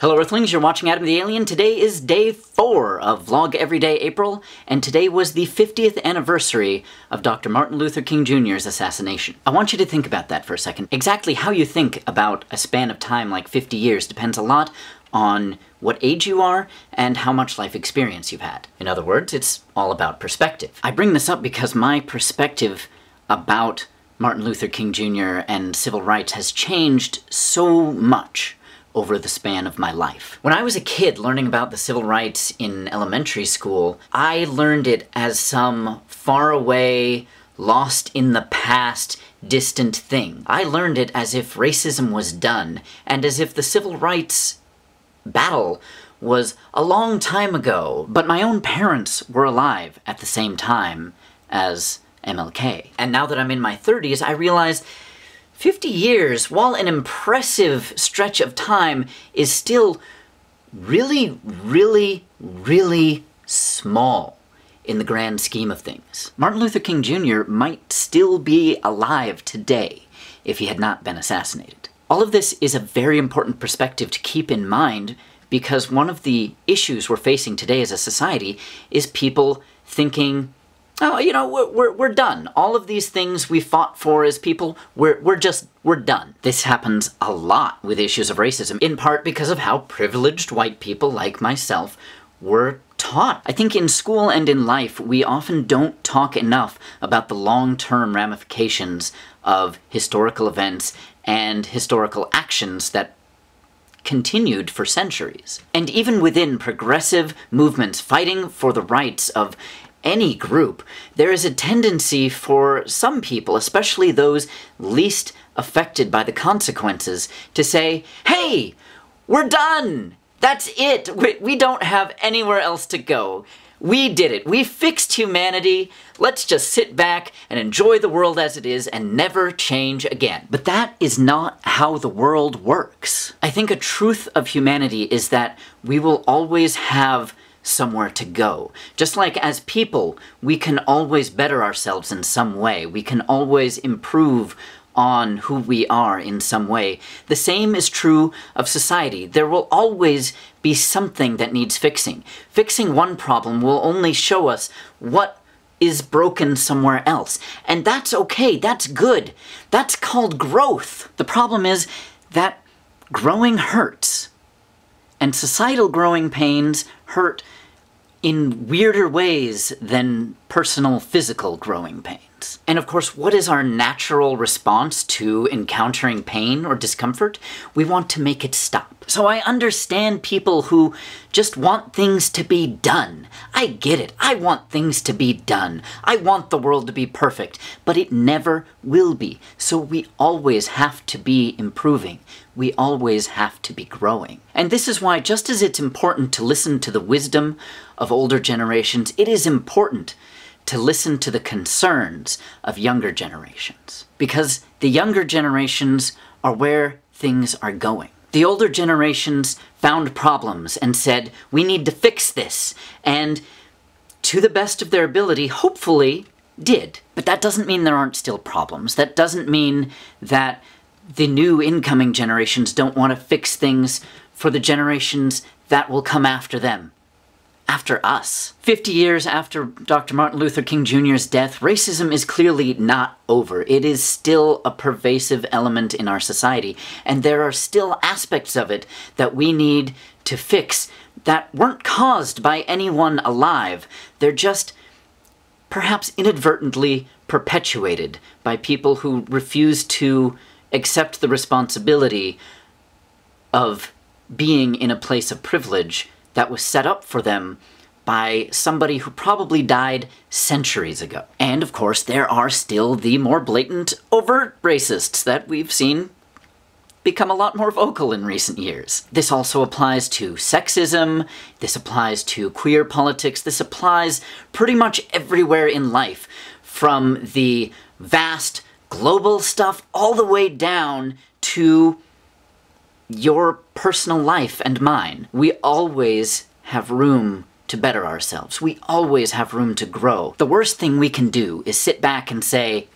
Hello Earthlings, you're watching Adam the Alien. Today is day 4 of Vlog Everyday April, and today was the 50th anniversary of Dr. Martin Luther King Jr.'s assassination. I want you to think about that for a second. Exactly how you think about a span of time like 50 years depends a lot on what age you are and how much life experience you've had. In other words, it's all about perspective. I bring this up because my perspective about Martin Luther King Jr. and civil rights has changed so much over the span of my life. When I was a kid learning about the civil rights in elementary school, I learned it as some far away, lost in the past, distant thing. I learned it as if racism was done, and as if the civil rights battle was a long time ago, but my own parents were alive at the same time as MLK. And now that I'm in my 30s, I realize 50 years, while an impressive stretch of time, is still really, really, really small in the grand scheme of things. Martin Luther King Jr. might still be alive today if he had not been assassinated. All of this is a very important perspective to keep in mind, because one of the issues we're facing today as a society is people thinking, oh, you know, we're done. All of these things we fought for as people, we're done. This happens a lot with issues of racism, in part because of how privileged white people like myself were taught. I think in school and in life, we often don't talk enough about the long-term ramifications of historical events and historical actions that continued for centuries. And even within progressive movements fighting for the rights of any group, there is a tendency for some people, especially those least affected by the consequences, to say, hey, we're done! That's it! We don't have anywhere else to go. We did it. We fixed humanity. Let's just sit back and enjoy the world as it is and never change again. But that is not how the world works. I think a truth of humanity is that we will always have somewhere to go. Just like as people, we can always better ourselves in some way. We can always improve on who we are in some way. The same is true of society. There will always be something that needs fixing. Fixing one problem will only show us what is broken somewhere else. And that's okay, that's good. That's called growth. The problem is that growing hurts. And societal growing pains hurt in weirder ways than personal physical growing pains. And of course, what is our natural response to encountering pain or discomfort? We want to make it stop. So I understand people who just want things to be done. I get it. I want things to be done. I want the world to be perfect, but it never will be. So we always have to be improving. We always have to be growing. And this is why, just as it's important to listen to the wisdom of older generations, it is important to listen to the concerns of younger generations. Because the younger generations are where things are going. The older generations found problems and said, we need to fix this, and to the best of their ability, hopefully, did. But that doesn't mean there aren't still problems. That doesn't mean that the new incoming generations don't want to fix things for the generations that will come after them. After us. 50 years after Dr. Martin Luther King Jr.'s death, racism is clearly not over. It is still a pervasive element in our society, and there are still aspects of it that we need to fix that weren't caused by anyone alive. They're just perhaps inadvertently perpetuated by people who refuse to accept the responsibility of being in a place of privilege that was set up for them by somebody who probably died centuries ago. And of course, there are still the more blatant, overt racists that we've seen become a lot more vocal in recent years. This also applies to sexism, this applies to queer politics, this applies pretty much everywhere in life, from the vast global stuff all the way down to your personal life and mine. We always have room to better ourselves. We always have room to grow. The worst thing we can do is sit back and say,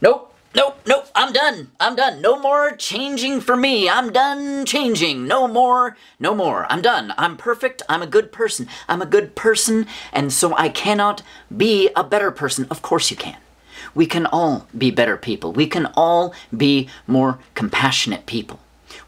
nope, Nope, nope, I'm done. I'm done. No more changing for me. I'm done changing. No more, no more. I'm done. I'm perfect. I'm a good person. I'm a good person, and so I cannot be a better person. Of course you can. We can all be better people. We can all be more compassionate people.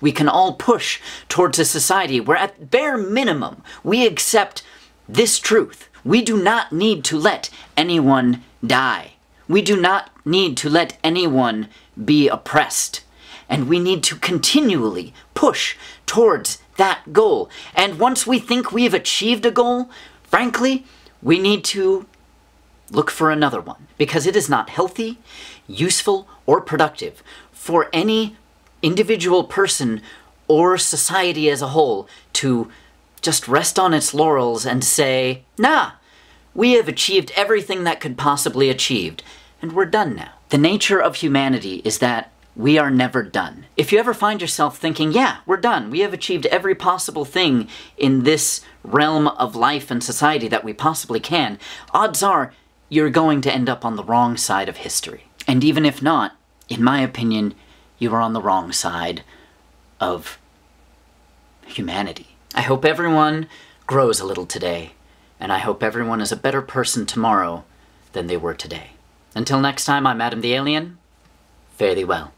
We can all push towards a society where at bare minimum we accept this truth. We do not need to let anyone die. We do not need to let anyone be oppressed. And we need to continually push towards that goal. And once we think we've achieved a goal, frankly, we need to look for another one. Because it is not healthy, useful, or productive for any individual person or society as a whole to just rest on its laurels and say, nah, we have achieved everything that could possibly achieved, and we're done now. The nature of humanity is that we are never done. If you ever find yourself thinking, yeah, we're done, we have achieved every possible thing in this realm of life and society that we possibly can, odds are you're going to end up on the wrong side of history. And even if not, in my opinion, you are on the wrong side of humanity. I hope everyone grows a little today, and I hope everyone is a better person tomorrow than they were today. Until next time, I'm Adam the Alien. Fare thee well.